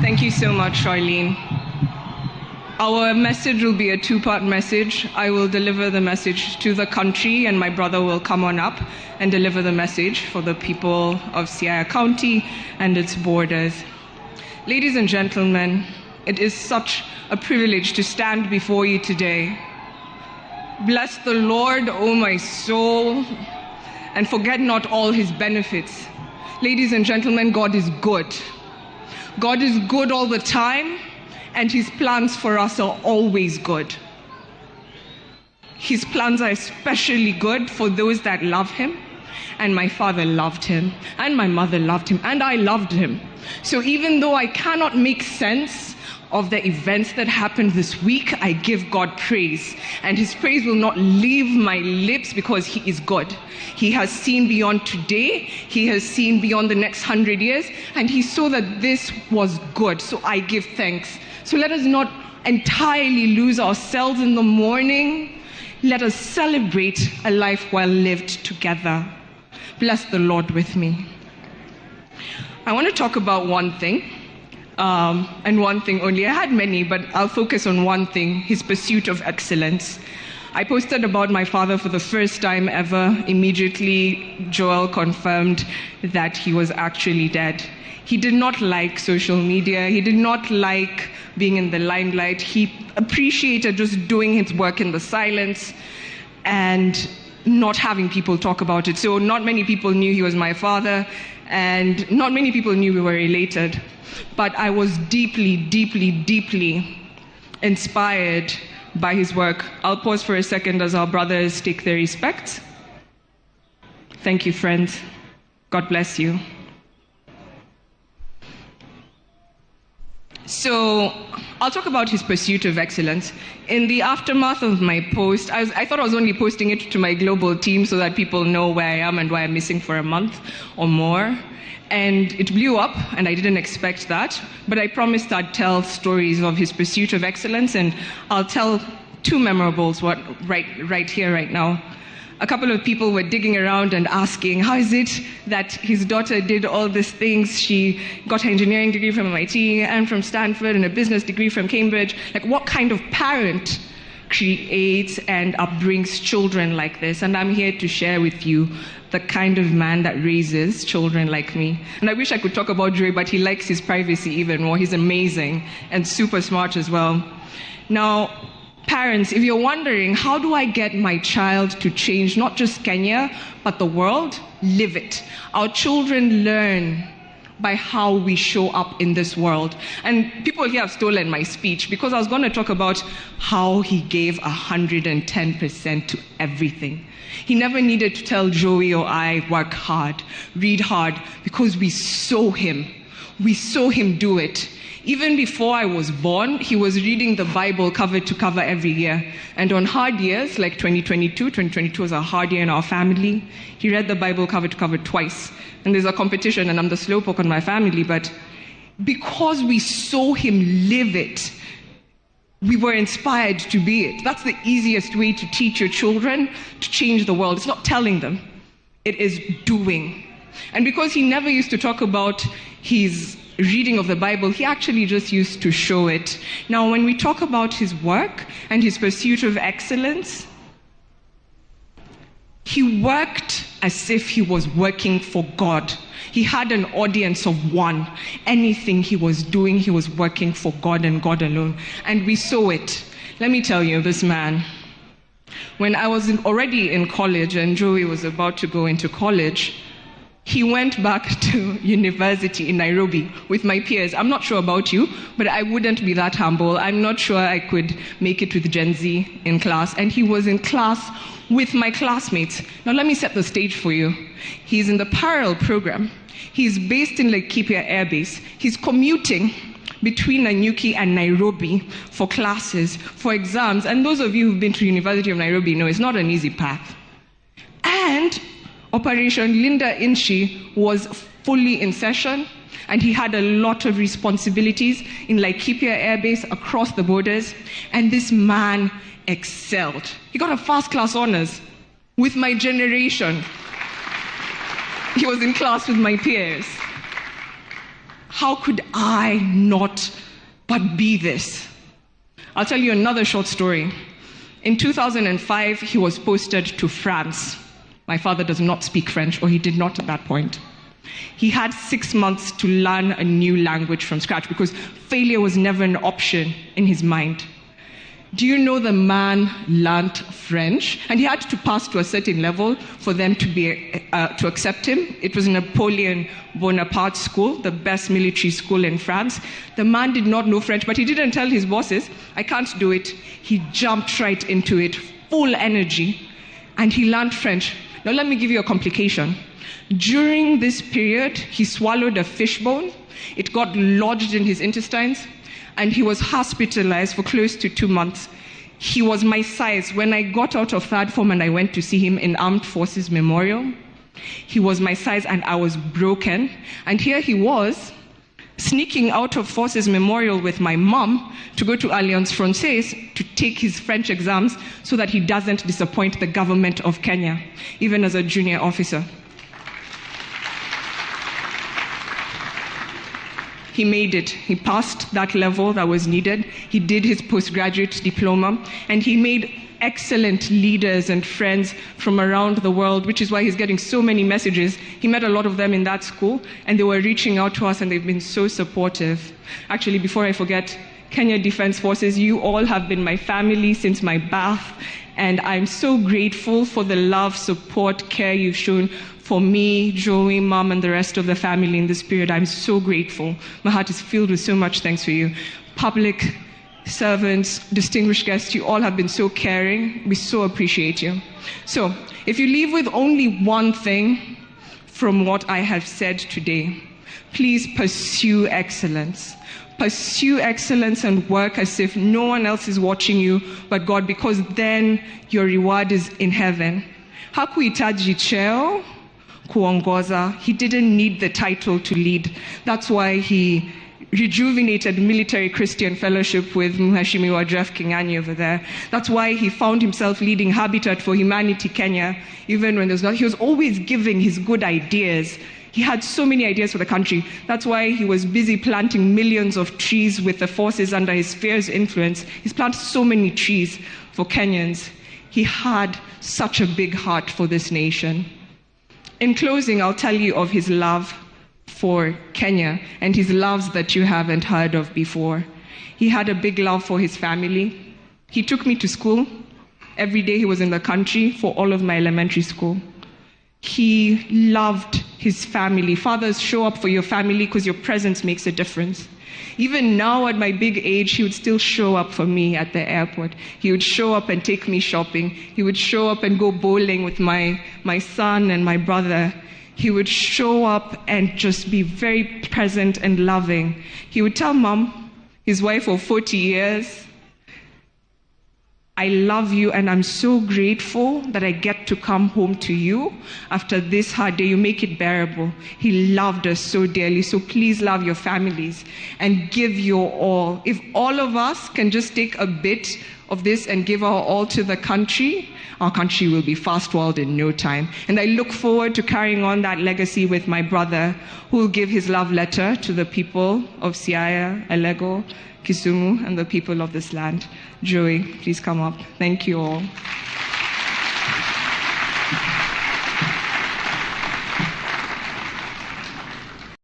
Thank you so much, Charlene. Our message will be a two-part message. I will deliver the message to the country, and my brother will come on up and deliver the message for the people of Siaya County and its borders. Ladies and gentlemen, it is such a privilege to stand before you today. Bless the Lord, O my soul, and forget not all his benefits. Ladies and gentlemen, God is good. God is good all the time, and his plans for us are always good. His plans are especially good for those that love him, and my father loved him, and my mother loved him, and I loved him. So even though I cannot make sense of the events that happened this week, I give God praise. And his praise will not leave my lips because he is good. He has seen beyond today. He has seen beyond the next 100 years. And he saw that this was good. So I give thanks. So let us not entirely lose ourselves in the morning. Let us celebrate a life well lived together. Bless the Lord with me. I want to talk about one thing. And one thing only. I had many, but I'll focus on one thing, his pursuit of excellence. I posted about my father for the first time ever. Immediately, Joel confirmed that he was actually dead. He did not like social media. He did not like being in the limelight. He appreciated just doing his work in the silence and not having people talk about it. So not many people knew he was my father, and not many people knew we were related. But I was deeply, deeply, deeply inspired by his work. I'll pause for a second as our brothers take their respects. Thank you, friends. God bless you. So I'll talk about his pursuit of excellence. In the aftermath of my post, I thought I was only posting it to my global team so that people know where I am and why I'm missing for a month or more. And it blew up, and I didn't expect that. But I promised I'd tell stories of his pursuit of excellence, and I'll tell two memorables right here, right now. A couple of people were digging around and asking, how is it that his daughter did all these things? She got her engineering degree from MIT and from Stanford and a business degree from Cambridge. Like, what kind of parent creates and upbrings children like this? And I'm here to share with you the kind of man that raises children like me. And I wish I could talk about Joey, but he likes his privacy even more. He's amazing and super smart as well. Now, parents, if you're wondering, how do I get my child to change not just Kenya, but the world? Live it. Our children learn by how we show up in this world. And people here have stolen my speech because I was going to talk about how he gave 110% to everything. He never needed to tell Joey or I, work hard, read hard, because we saw him. We saw him do it. Even before I was born, he was reading the Bible cover to cover every year. And on hard years, like 2022 was a hard year in our family, he read the Bible cover to cover twice. And there's a competition, and I'm the slowpoke in my family, but because we saw him live it, we were inspired to be it. That's the easiest way to teach your children to change the world. It's not telling them, it is doing. And because he never used to talk about his reading of the Bible, he actually just used to show it. Now, when we talk about his work and his pursuit of excellence, he worked as if he was working for God. He had an audience of one. Anything he was doing, he was working for God and God alone. And we saw it. Let me tell you, this man, when I was already in college and Joey was about to go into college, he went back to university in Nairobi with my peers. I'm not sure about you, but I wouldn't be that humble. I'm not sure I could make it with Gen Z in class. And he was in class with my classmates. Now let me set the stage for you. He's in the parallel program. He's based in Laikipia Air Base. He's commuting between Nanyuki and Nairobi for classes, for exams. And those of you who've been to University of Nairobi know it's not an easy path. And Operation Linda Inchi was fully in session, and he had a lot of responsibilities in Laikipia Air Base across the borders, and this man excelled. He got a first-class honors with my generation. He was in class with my peers. how could I not but be this? I'll tell you another short story. In 2005, he was posted to France. My father does not speak French, or he did not at that point. He had 6 months to learn a new language from scratch because failure was never an option in his mind. Do you know the man learned French? And he had to pass to a certain level for them to accept him. It was Napoleon Bonaparte School, the best military school in France. The man did not know French, but he didn't tell his bosses, I can't do it. He jumped right into it, full energy, and he learned French. Now let me give you a complication. During this period, he swallowed a fish bone. It got lodged in his intestines, and he was hospitalized for close to 2 months. He was my size. When I got out of third form and I went to see him in Armed Forces Memorial, he was my size and I was broken. And here he was, sneaking out of Forces Memorial with my mom to go to Alliance Francaise to take his French exams so that he doesn't disappoint the government of Kenya, even as a junior officer. He made it. He passed that level that was needed. He did his postgraduate diploma, and he made excellent leaders and friends from around the world, which is why he's getting so many messages. He met a lot of them in that school, and they were reaching out to us, and they've been so supportive. Actually, before I forget, Kenya Defense Forces, you all have been my family since my birth, and I'm so grateful for the love, support, care you've shown for me, Joey, Mom, and the rest of the family in this period. I'm so grateful. My heart is filled with so much thanks for you. Public servants, distinguished guests, you all have been so caring. We so appreciate you. So, if you leave with only one thing from what I have said today, please pursue excellence. Pursue excellence and work as if no one else is watching you but God, because then your reward is in heaven. Hakuhitaji cheo kuongoza. He didn't need the title to lead. That's why he rejuvenated Military Christian Fellowship with Mheshimiwa Jeff King'ang'i over there. That's why he found himself leading Habitat for Humanity Kenya, even when there's not. He was always giving his good ideas. He had so many ideas for the country. That's why he was busy planting millions of trees with the forces under his fierce influence. He's planted so many trees for Kenyans. He had such a big heart for this nation. In closing, I'll tell you of his love for Kenya and his loves that you haven't heard of before. He had a big love for his family. He took me to school. Every day he was in the country for all of my elementary school. He loved his family. Fathers, show up for your family because your presence makes a difference. Even now at my big age, he would still show up for me at the airport. He would show up and take me shopping. He would show up and go bowling with my son and my brother. He would show up and just be very present and loving. He would tell Mom, his wife of 40 years, I love you and I'm so grateful that I get to come home to you after this hard day. You make it bearable. He loved us so dearly. So please love your families and give your all. If all of us can just take a bit of this and give our all to the country, our country will be fast-forward in no time. And I look forward to carrying on that legacy with my brother, who will give his love letter to the people of Siaya, Elego, Kisumu, and the people of this land. Joey, please come up. Thank you all.